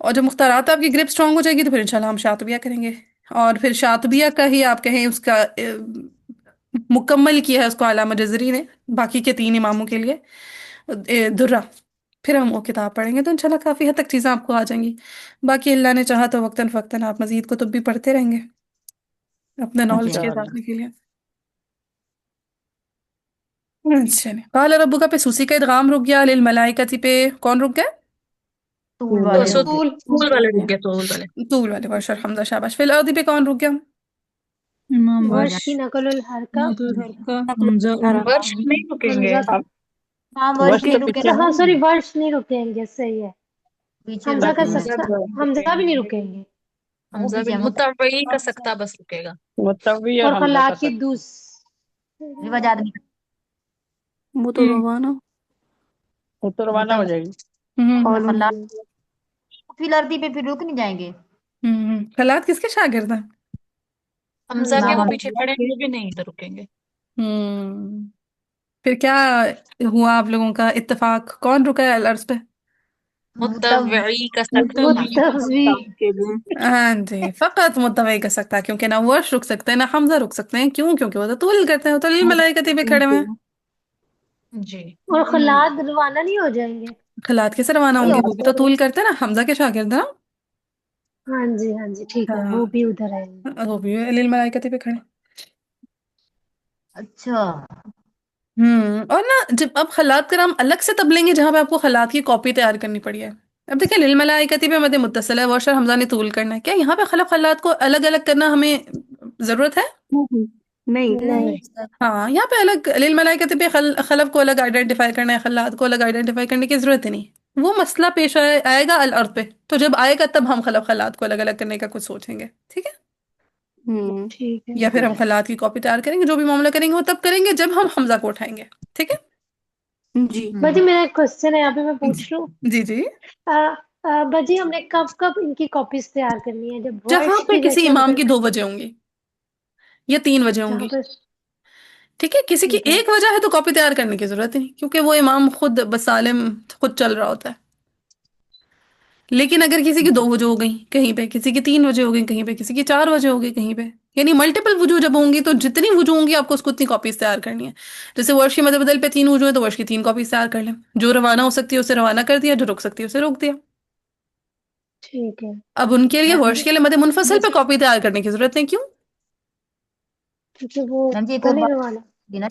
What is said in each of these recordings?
اور جب مختارات آپ کی گریپ اسٹرانگ ہو جائے گی تو پھر انشاءاللہ ہم شاطبیہ کریں گے، اور پھر شاطبیہ کا ہی آپ کہیں اس کا مکمل کیا ہے اس کو علامہ جزری نے باقی کے 3 اماموں کے لیے درہ، پھر ہم وہ کتاب پڑھیں گے تو انشاءاللہ کافی حد تک چیزیں آپ کو آ جائیں گی۔ باقی اللہ نے چاہا تو وقتاً فوقتاً آپ مزید کتب بھی پڑھتے رہیں گے اپنے نالج جی کے انشاءاللہ۔ اضافے کے لیے۔ اچھا، قال ربک پہ سوسی کا ادغام رک گیا، للملائکتی پہ کون رک گیا؟ طول تو والے سو رک ملائکہ گئے. طول والے رک گئے، طول والے۔ طول والے، ورش اور حمزہ، شاباش۔ فی الارض پہ کون رک گیا؟ امام ورش ورش، کی نقل الحرکہ. نقل حرکہ حمزہ اور ورش نہیں رکیں گے۔ حمزہ کا ہاں ورش ورش نہیں تو رکے پیچھے گا، ہے، سوری ورش نہیں رکیں گے، صحیح ہے. پیچھے حمزہ کا رکیں گے، سکتا، حمزہ بھی نہیں رکیں گے. وہ حمزہ بھی پیچھے متوئی کا سکتا بس رکے گا۔ متوی اور اور حمزہ کا خلا کی سکت۔ دوس. رواج آدمی متضوانہ۔ متروانا ہو جائے گی۔ ہوں خلا فی الارضی پہ پھر رک نہیں جائیں گے۔ خلات کس کے شاگرد ہیں؟ حمزہ کے امام وہ حمزہ پیچھے کھڑے ہیں، وہ بھی نہیں ادھر رکیں گے۔ ہوں پھر کیا ہوا آپ لوگوں کا اتفاق، کون رکا ہے الارض پہ؟ متوعی کا سکتا۔ متوی. کے لیے ہاں جی، فقط متوئی کر سکتا ہے، کیونکہ نہ ورش رک سکتے ہیں نہ حمزہ رک سکتے ہیں، کیوں؟ کیونکہ وہ تو طول کرتے ہیں، وہ تو ملائکتی پہ کھڑے ہوئے ہیں۔ جی۔ اور خلاد روانہ نہیں ہو جائیں گے. خلات کیسے روانہ ہوں گے؟ وہ بھی تو طول کرتے ہیں نا، حمزہ کے شاگرد ہیں نا۔ ہاں جی ہاں جی ٹھیک ہے، ہاں، وہ بھی ادھر آئیں گے. وہ بھی ملائکتی پہ کھڑے۔ اچھا اور نا جب آپ خلات کا نام الگ سے تب لیں گے جہاں پہ آپ کو خلات کی کاپی تیار کرنی پڑی ہے۔ اب دیکھیں للملائکتی پہ مد متصل ہے، ورش اور حمزہ نے طول کرنا ہے، کیا یہاں پہ خلف خلات کو الگ الگ کرنا ہمیں ضرورت ہے؟ نہیں. ہاں، یہاں پہ الگ للملائکتی پہ خلف کو الگ آئیڈینٹیفائی کرنا ہے، خلات کو الگ آئیڈینٹیفائی کرنے کی ضرورت ہی نہیں، وہ مسئلہ پیش آئے گا الارض پہ، تو جب آئے گا تب ہم خلف خلات کو الگ الگ کرنے کا کچھ سوچیں گے، ٹھیک ہے؟ ٹھیک ہے. یا پھر ہم خلات کی کاپی تیار کریں گے، جو بھی معاملہ کریں گے وہ تب کریں گے جب ہم حمزہ کو اٹھائیں گے، ٹھیک ہے؟ باجی میرا ایک کوشچن ہے، یہاں پہ میں پوچھ لوں. جی جی، باجی ہم نے کب کب ان کی کاپیز تیار کرنی ہے؟ جب جہاں ورش پہ کی کسی جیسے ہم امام کی کرتے 2 وجہ ہوں گی یا 3 وجہ ہوں جہاں گی، پہ. ٹھیک ہے؟ کسی کی ٹھیک ہے. ایک وجہ ہے تو کاپی تیار کرنے کی ضرورت ہی نہیں، کیونکہ وہ امام خود بسالم خود چل رہا ہوتا ہے۔ لیکن اگر کسی کی 2 وجہ ہو گئی کہیں پہ، کسی کی 3 وجہ ہو گئی کہیں پہ، کسی کی 4 وجہ ہو گئی کہیں پہ، یعنی ملٹیپل وجوہ جب ہوں گی تو جتنی وجوہ ہوں گی آپ کو اس کو اتنی کاپیز تیار کرنی ہے۔ جیسے ورش کی مد بدل پہ 3 وجوہ ہیں تو ورش کی 3 کاپیز تیار کر لیں، جو روانہ ہو سکتی ہے اسے روانہ کر دیا، جو رک سکتی ہے اسے روک دیا۔ ٹھیک ہے. اب ان کے لیے ورش کے لیے مد منفصل پہ کاپی تیار کرنے کی ضرورت نہیں، کیوں؟ کیونکہ وہ میم جی ایک تو اور نہیں بات روانہ. تھی نا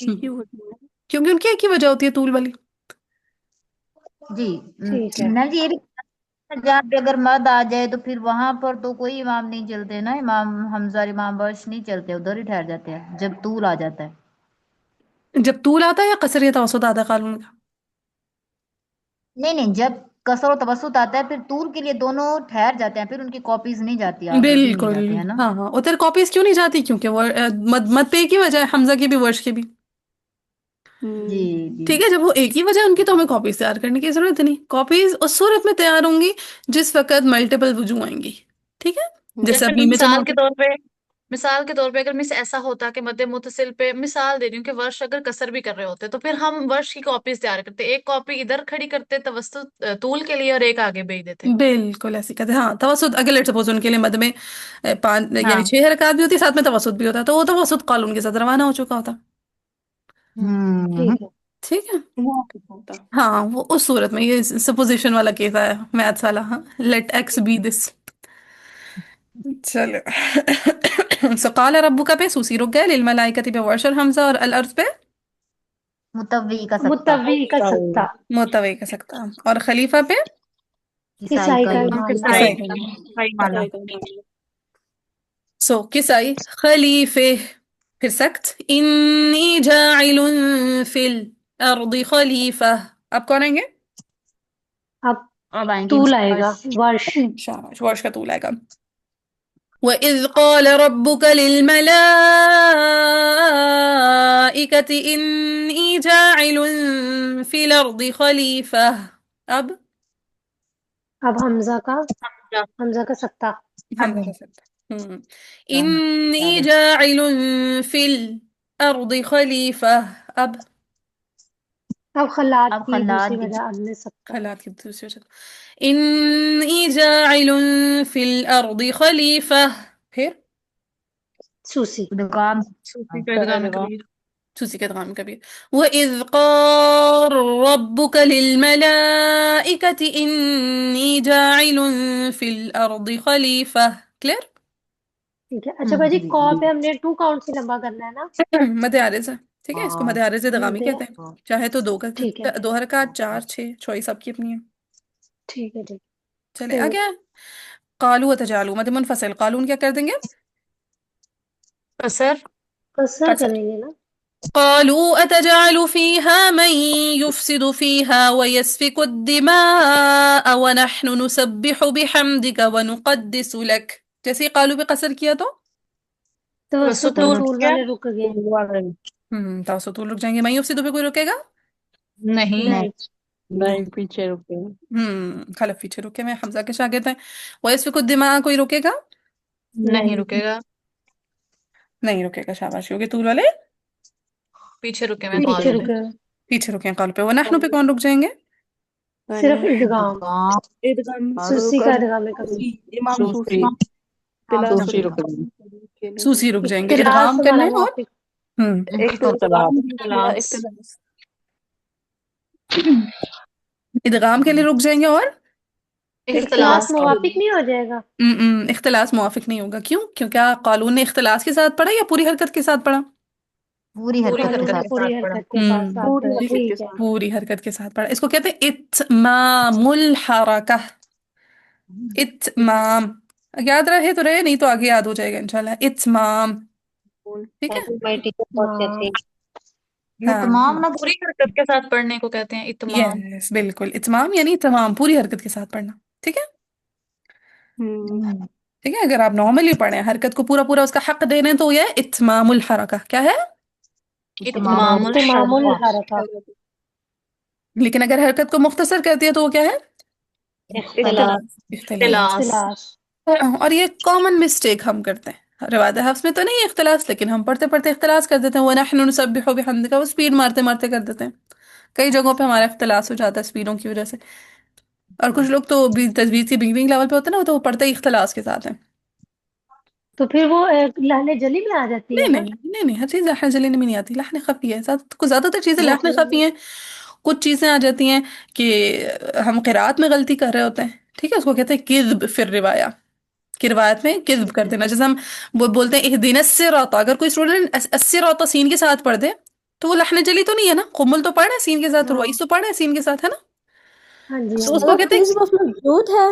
کیونکہ ان کی ایک ہی وجہ ہوتی ہے طول والی۔ جی، ٹھیک ہے. میم جی یہ بھی جہاں پہ اگر مد آ جائے تو پھر وہاں پر تو کوئی امام نہیں چلتے نا، امام حمزہ اور امام ورش نہیں چلتے، ادھر ہی ٹھہر جاتے ہیں جب طول آ جاتا ہے۔ جب طول آتا ہے یا قصر یا توسط آتا ہے قانون کا؟ نہیں نہیں، جب قصر و توسط آتا ہے پھر طول کے لیے دونوں ٹھہر جاتے ہیں، پھر ان کی کاپیز نہیں جاتی، آگے بھی نہیں بالکل، جاتے ہیں نا۔ ہاں ہاں، ادھر کاپیز کیوں نہیں جاتی؟ کیونکہ وہ مد پہ ایک ہی وجہ ہے، حمزہ کی بھی ورش کی بھی، جی جی ٹھیک ہے؟ جب وہ ایک ہی وجہ ان کی تو ہمیں کاپیز تیار کرنے کی ضرورت نہیں، کاپیز اس صورت میں تیار ہوں گی جس وقت ملٹیپل وجوہ آئیں گی، ٹھیک ہے؟ جیسے جیسے ابھی میں جمع مثال کے طور پہ اگر مس ایسا ہوتا کہ مد متصل پہ، مثال دے رہی ہوں کہ ورش اگر قصر بھی کر رہے ہوتے تو پھر ہم ورش کی کاپیز تیار کرتے، ایک کاپی ادھر کھڑی کرتے توسط طول کے لیے اور ایک آگے بھیج دیتے۔ بالکل ایسی کہتے ہیں، ہاں توسط اگر لیٹ سپوز ان کے لیے مد میں 5 ہاں یعنی 6 حرکات بھی ہوتی، ساتھ میں توسط بھی ہوتا، تو وہ توسط قانون کے ساتھ روانہ ہو چکا ہوتا، ٹھیک ہے. ٹھیک ہے؟ ہاں، وہ اس صورت میں، یہ سپوزیشن والا کیس ہے میتھس والا، ہاں، لیٹ ایکس بی دس۔ چلو سو قال ربک پہ سوسی رک گئے، للملائکتی پہ ورش اور حمزہ، اور الارض پہ متوی کا سکتا، متوی کا سکتا. متوئی کا سکتا، اور خلیفہ پہ عیسائی کا کا امام۔ امام. کسائی کا مالا۔ سو کسائی خلیفے، پھر سکت انی جاعل فی الارض خلیفہ، اب کون آئیں گے؟ اب اب آئیں گے طول آئے گا، ورش. شاباش، ورش کا طول آئے گا۔ وَإِذْ قَالَ رَبُّكَ لِلْمَلَائِكَةِ إِنِّي جَاعِلٌ فِي الْأَرْضِ خَلِيفَةً، اب حمزہ کا سکتا. حمزہ کا سکتا، إِنِّي جَاعِلٌ فِي الْأَرْضِ خَلِيفَةً، اب اب خلات اب کی خلات دوسری کی وجہ اب میں سکتا ہے. خلات کی دوسری وجہ. انی جاعل فی الارض خلیفہ. پھر سوسی. ادغام. صوفی کا ادغام کبیر. سوسی کا ادغام کبیر. وَإِذْ قَالَ رَبُّكَ لِلْمَلَائِكَةِ إِنِّي جَاعِلٌ فِي الْأَرْضِ خَلِيفَةً. کلیئر؟ ٹھیک ہے. اچھا باجی جی کو جی. پہ ہم نے 2 کاؤنٹ سے لمبا کرنا ہے نا. مد عارض ہے. ٹھیک ہے، اس کو مد عارض ادغامی مدے. کہتے ہیں. چاہے تو دو ٹھیک ہے دو حرکات، چار، چھ، چوائس آپ کی اپنی ہے. ٹھیک ہے ٹھیک. چلے پھر آگے. قالوا وتجعلوا مد منفصل. قالون کیا کر دیں گے؟ قصر. قصر قصر. کریں گے نا. قالوا أتجعل فيها من يفسد فيها ويسفك الدماء ونحن نسبح بحمدك ونقدس لك. جیسے ہی قالوا پہ قصر کیا تو توسط اور وسطور طول کیا؟ والے رک گئے. تاسو طول رک جائیں گے. میں یفسدو پہ کوئی رکے گا؟ نہیں. نہیں. نہیں پیچھے رکے. خلف پیچھے رکے. میں حمزہ کے شاگرد ہیں. ويسفك الدماء کوئی رکے گا؟ نہیں رکے گا. نہیں رکے گا. شاباشی. ہو گئے طول والے پیچھے رکے میں پیچھے قول پہ. رکے. پیچھے رکے ہیں قال پہ. ونحن پہ کون رک جائیں گے؟ صرف ادغام. ادغام. ادغام سوسی کا ادغام کبھی. امام صوفی. صوفی اختلاس صوفی رکے گی. سوسی رک جائیں گے. اختلاس ادغام کرنا ہمارا ہے. اور موافق. اختلاف. اختلاس ادغام کے لیے رک جائیں گے. اور اختلاس اختلاس کے موافق لیے. نہیں ہو جائے گا. اختلاس موافق نہیں ہوگا. کیوں؟ کیونکہ قالون نے اختلاس کے ساتھ پڑھا یا پوری حرکت کے ساتھ پڑھا؟ پوری پوری حرکت کے قانون حرکت نے ساتھ. کے پوری ساتھ پڑھا. حرکت کے پاس ساتھ ہے. ٹھیک ہے. ٹھیک ہے. پوری حرکت کے ساتھ پڑھا. اس کو کہتے ہیں اتمام الحرکہ. اتمام. یاد رہے تو رہے، نہیں تو آگے یاد ہو جائے گا انشاءاللہ. اتمام. ٹھیک ہے. ہماری ٹیچر بہت کہتی اتمام. ہیں. یہ ہاں تمام نہ. پوری حرکت کے ساتھ پڑھنے کو کہتے ہیں اتمام. یس بالکل. اتمام یعنی تمام پوری حرکت کے ساتھ پڑھنا. ٹھیک ہے. ٹھیک ہے. اگر آپ نارملی پڑھیں حرکت کو پورا پورا اس کا حق دے رہے ہیں تو یہ اتمام الحرکہ کیا ہے. اتمام اتمام الحرکہ. الحرکہ. لیکن اگر حرکت کو مختصر کرتی ہے تو وہ کیا ہے؟ اختلاف. اختلاس. اختلاس. اختلاس. اور یہ کامن مسٹیک ہم کرتے ہیں. روایت حفظ میں تو نہیں ہے اختلاس، لیکن ہم پڑھتے پڑھتے اختلاس کر دیتے ہیں. وَنَحْنُ نُسَبِّحُ بِحَمْدِكَ. وہ اسپیڈ مارتے مارتے کر دیتے ہیں. کئی جگہوں پہ ہمارا اختلاس ہو جاتا ہے اسپیڈوں کی وجہ سے. اور کچھ لوگ تو بھی تجوید کی بگننگ لیول پہ ہوتے ہیں نا، تو وہ پڑھتے ہی اختلاس کے ساتھ ہیں. تو پھر وہ لہنے جلی میں آ جاتی ہے نہیں نا. نہیں نہیں نہیں، ہر چیز لحن جلی میں نہیں آتی. لحن خفی ہے. زیادہ تر چیزیں وہ لحن خفی ہیں. کچھ چیزیں آ جاتی ہیں کہ ہم قرات میں غلطی کر رہے ہوتے ہیں. ٹھیک ہے. اس کو کہتے ہیں کذب فی الروایا، کہ روایت میں کذب کر دینا. جیسے ہم بولتے ہیں اہدنا الصراط، اگر کوئی اسٹوڈنٹ الصراط سین کے ساتھ پڑھ دے تو وہ لحن جلی تو نہیں ہے نا. قمل تو پڑھ رہا ہے سین کے ساتھ، روائس تو پڑھ رہا ہے سین کے ساتھ، ہے نا. ہاں جی ہاں تو اس جی. کو کہتے ہیں جھوٹ ہے.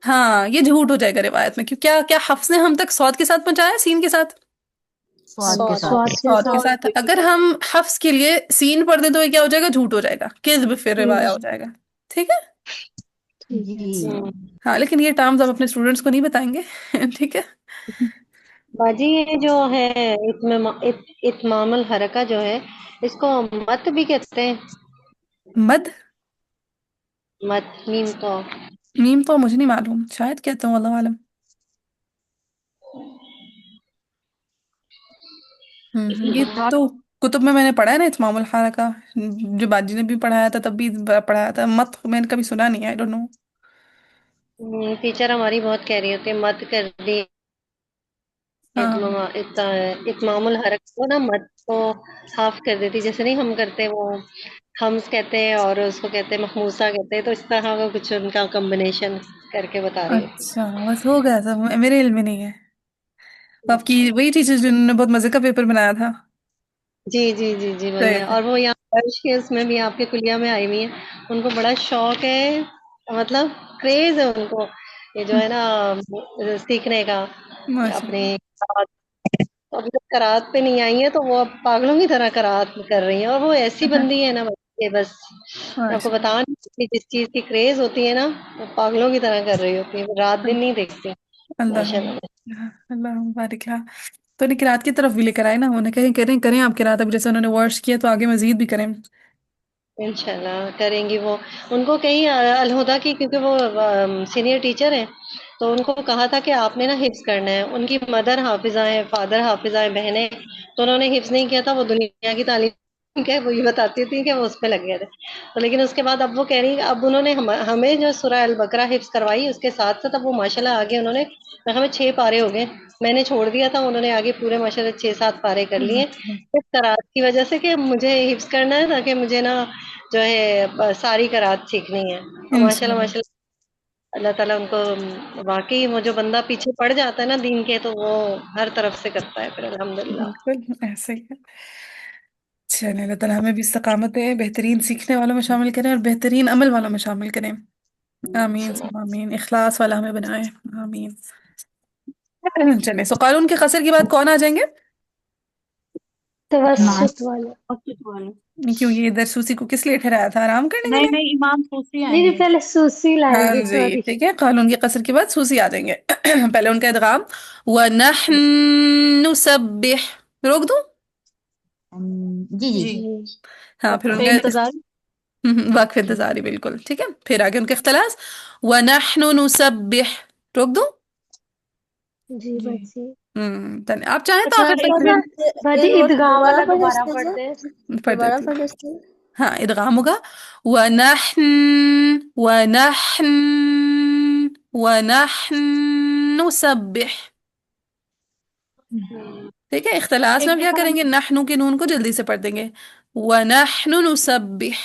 ہاں یہ جھوٹ ہو جائے گا روایت میں. کیوں؟ کیا حفظ نے ہم تک صاد کے ساتھ پہنچایا سین کے ساتھ؟ سواد کے ساتھ. سواد کے صاد کے ساتھ. ساتھ. اگر ہم حفظ کے لیے سین پڑھ دیں تو یہ کیا ہو جائے گا؟ جھوٹ ہو جائے گا. کذب پھر روایا ہو جائے گا. ٹھیک ہے. ٹھیک ہے. جی. ہاں لیکن یہ ٹرمز آپ اپنے اسٹوڈنٹس کو نہیں بتائیں گے. ٹھیک ہے. باجی یہ جو ہے اتمام الحرکہ جو ہے اس کو مت بھی کہتے ہیں. مد مت میم تو. میم تو مجھے نہیں معلوم، شاید کہتے ہوں، اللہ عالم. یہ تو کتب میں نے پڑھا ہے نا اتمام الحرکہ. جو باجی نے بھی پڑھایا تھا تب بھی پڑھایا تھا. مت میں نے کبھی سنا نہیں ہے. I don't know. ٹیچر ہماری بہت کہہ رہی ہوتی ہے مت کر دی. ہاں اتمام الحرکہ کو نا مت کو صاف کر دیتی. جیسے نہیں ہم کرتے وہ ہمس کہتے ہیں اور اس کو کہتے ہیں محموسہ کہتے ہیں. تو اس طرح کا کچھ ان کا کمبینیشن کر کے بتا رہی ہوتی اچھا بس ہو گیا سب. میرے علم میں نہیں ہے. آپ کی وہی ٹیچر جنہوں نے بہت مزے کا پیپر بنایا تھا. جی جی جی جی وہی صحیح ہے. ہے. اور وہ یہاں ورش کے اس میں بھی آپ کے کلیہ میں آئی ہوئی ہیں. ان کو بڑا شوق ہے، مطلب کریز ہے ان کو یہ جو ہے نا سیکھنے کا ماشاء اپنے. اللہ. ابھی تک قرات پہ نہیں آئی ہیں تو وہ اب پاگلوں کی طرح قرات کر رہی ہیں. اور وہ ایسی بندی ہے نا کہ بس آپ کو ماشاء بتا نہیں سکتی. جس چیز کی کریز ہوتی ہے نا وہ پاگلوں کی طرح کر رہی ہوتی ہے. رات دن نہیں دیکھتی. اللہ ماشاء اللہ. اللہ مبارک اللہ. تو انہیں قرات کی طرف بھی لے کر آئے نا. انہیں کہیں کریں آپ قرات. اب جیسے انہوں نے ورش کیا تو آگے مزید بھی کریں. انشاءاللہ کریں گی وہ. ان کو کہیں الہدا کی کیونکہ وہ سینئر ٹیچر ہیں تو ان کو کہا تھا کہ آپ نے نا حفظ کرنا ہے. ان کی مدر حافظہ ہیں، فادر حافظہ ہیں، بہنیں. تو انہوں نے حفظ نہیں کیا تھا. وہ دنیا کی تعلیم ٹھیک ہے، وہ یہ بتاتی تھی کہ وہ اس پہ لگ گئے تھے. تو لیکن اس کے بعد اب وہ کہہ رہی اب انہوں نے ہمیں جو سورہ البقرہ حفظ کروائی اس کے ساتھ ساتھ اب وہ ماشاءاللہ آگے انہوں نے ہمیں 6 پارے ہو گئے. میں نے چھوڑ دیا تھا، انہوں نے آگے پورے ماشاءاللہ 6-7 پارے کر لیے اس قرات کی وجہ سے کہ مجھے حفظ کرنا ہے تاکہ مجھے نا جو ہے ساری قرات سیکھنی ہے. اور ماشاءاللہ انشاءاللہ. ماشاءاللہ اللہ تعالیٰ ان کو واقعی وہ جو بندہ پیچھے پڑ جاتا ہے نا دین کے تو وہ ہر طرف سے کرتا ہے پھر الحمدللہ. بالکل ایسے ہی ہے. چلیں اللہ تعالیٰ ہمیں بھی استقامت دے، بہترین سیکھنے والوں میں شامل کریں اور بہترین عمل والوں میں شامل کریں. آمین ثم آمین. اخلاص والا ہمیں بنائے. آمین. چلیں سو قارون کے قصر کے بعد کون آ جائیں گے؟ توسط والے. کیوں یہ ادھر سوسی کو کس لیے ٹھہرایا تھا؟ آرام کرنے کے نہیں لیے؟ نہیں امام صوفی آئیں نہیں گے. نہیں، پہلے سوسی لائیں ہاں گے، جی سوری. ٹھیک ہے. قانون کے قصر کے بعد سوسی آ جائیں گے. پہلے ان کا ادغام وَنَحْنُ نُسَبِّحُ. روک دوں؟ جی جی. جی ہاں پھر ان پہ کا انتظار. وقف انتظاری بالکل ٹھیک ہے. پھر آگے ان کے اختلاس وَنَحْنُ نُسَبِّحُ. روک دوں؟ جی جی باجی. آپ چاہیں تو اچھا آخر افرا تک باجی ادغام والا دوبارہ دیجیے، پڑھ دیں. پڑھ دوبارہ دیتی پڑھ ہوں. دیجیے. ہاں ادغام ہوگا وَنَحْنُ نُسَبِّحُ. ٹھیک ہے. اختلاس میں ایک اب کیا دفعہ کریں گے؟ نحنو کے نون کو جلدی سے پڑھ دیں گے. وَنَحْنُ نُسَبِّحُ.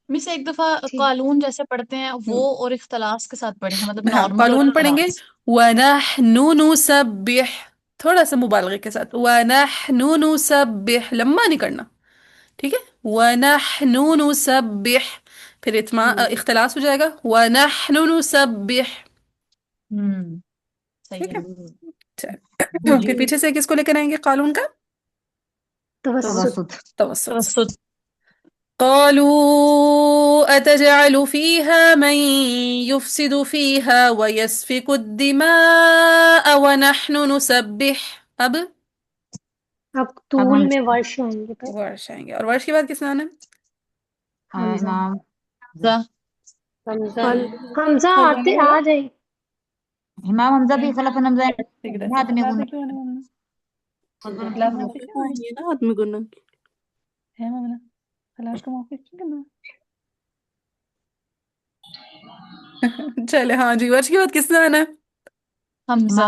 مس ایک دفعہ ٹھیک. قالون جیسے پڑھتے ہیں وہ اور اختلاس کے ساتھ پڑھیں گے، مطلب ہاں نارمل اور قانون پڑھیں گے اختلاس. وَنَحْنُ نُسَبِّحُ. تھوڑا سا مبالغے کے ساتھ وَنَحْنُ نُسَبِّحُ. لمبا نہیں کرنا. ٹھیک ہے. وَنَحْنُ نُسَبِّحُ. پھر اختلاس ہو جائے گا وَنَحْنُ نُسَبِّحُ. صحیح ٹھیک ہے. ہے. چل پھر جی پیچھے سے کس کو لے کر آئیں گے قانون کا؟ توسط. توسط. توسط. قالوا أتجعل فيها من يفسد فيها ويسفك الدماء ونحن نسبح. اب اب طول میں ورش آئیں گے پھر. ورش آئیں گے اور ورش کے بعد کس نے آنا ہے؟ حمزہ. امام حمزہ حمزہ آتے آ جائیں. امام حمزہ بھی خلف حمزہ ٹھیک ہے. ہاتھ میں گنا. یہ نا ہاتھ میں گنا. چلے ہاں جی. ورش کے بعد کس نے آنا ہے؟ حمزہ.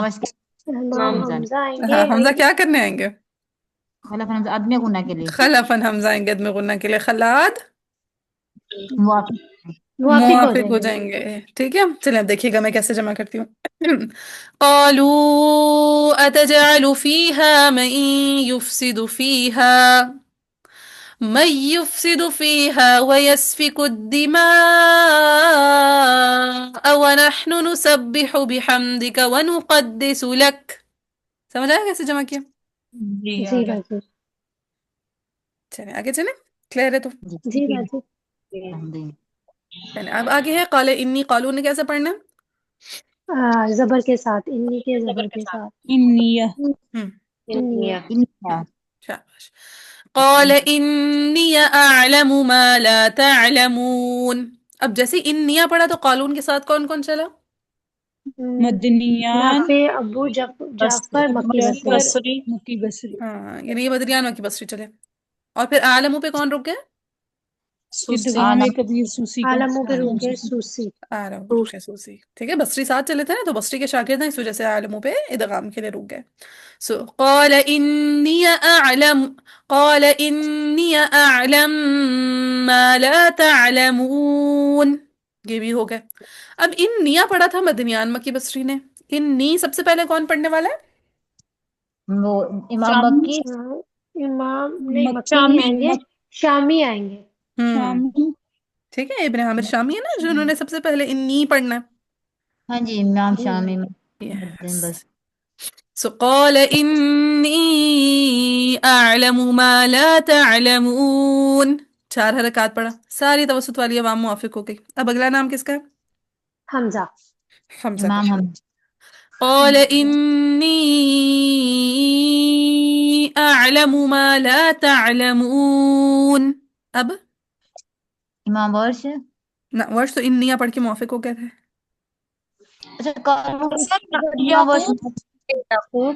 امام حمزہ آئیں گے. ہاں حمزہ کیا کرنے آئیں گے؟ خلف حمزہ آدمی گنا کے لیے خلفاً حمزہ آئیں گے ادم غنہ کے لیے. خلاد موافق. موافق ہو جائیں گے. ٹھیک ہے. چلیں اب دیکھیے گا میں کیسے جمع کرتی ہوں. قالوا أتجعل فيها من يفسد فيها ويسفك الدماء ونحن نسبح بحمدك ونقدس لك. سمجھ آیا کیسے جمع کیا؟ جی جی آگے. باجی. چلیں آگے چلیں. کلیئر ہے تو جی باجی. چلیں اب آگے ہے قال انی. قالون نے کیسے پڑھنا ہے؟ زبر کے ساتھ. انی کے زبر کے ساتھ. انیہ. انیہ. شاباش. قال انی اعلم ما لا تعلمون. اب جیسے انیا پڑھا تو قالون کے ساتھ کون کون چلا؟ مدنیان. نافع، ابو جعفر، مکی بصری. بصری. مکی بصری. ہاں یعنی یہ بدریان کی بصری چلے. اور پھر عالموں پہ کون رک گئے؟ سوسی. ادغام کبیر سوسی کا. عالموں پہ رک گئے سوسی. عالم پہ رک گئے سوسی. ٹھیک ہے. بصری ساتھ چلے تھے نا تو بصری کے شاگرد ہیں اس وجہ سے عالموں پہ ادغام کے لیے رک گئے. سو قال انی اعلم ما لا تعلمون. یہ بھی ہو گئے. اب ان نیا پڑھا تھا مدنیان مکی بصری نے. ان نی سب سے پہلے کون پڑھنے والا ہے؟ وہ امام مکی امام نہیں، مکی نہیں آئیں گے، شامی آئیں گے. شامی. ٹھیک ہے. ابن عامر شامی ہے نا جو انہوں نے سب سے پہلے انی پڑھنا ہے. ہاں جی امام شامی Yes. So قال إني أعلم ما لا تعلمون. 4 حرکات پڑھا. ساری توسط والی عوام موافق ہو گئی. اب اگلا نام کس کا ہے؟ حمزہ. حمزہ کا. امام حمزہ. قال إني أعلم ما لا تعلمون. اب امام ورش. نہ ورش تو انیا پڑھ کے موافق ہو گئے تھے. اچھا قانون امام ورش. یعقوب. یعقوب.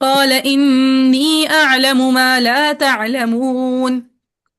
قال إني أعلم ما لا تعلمون।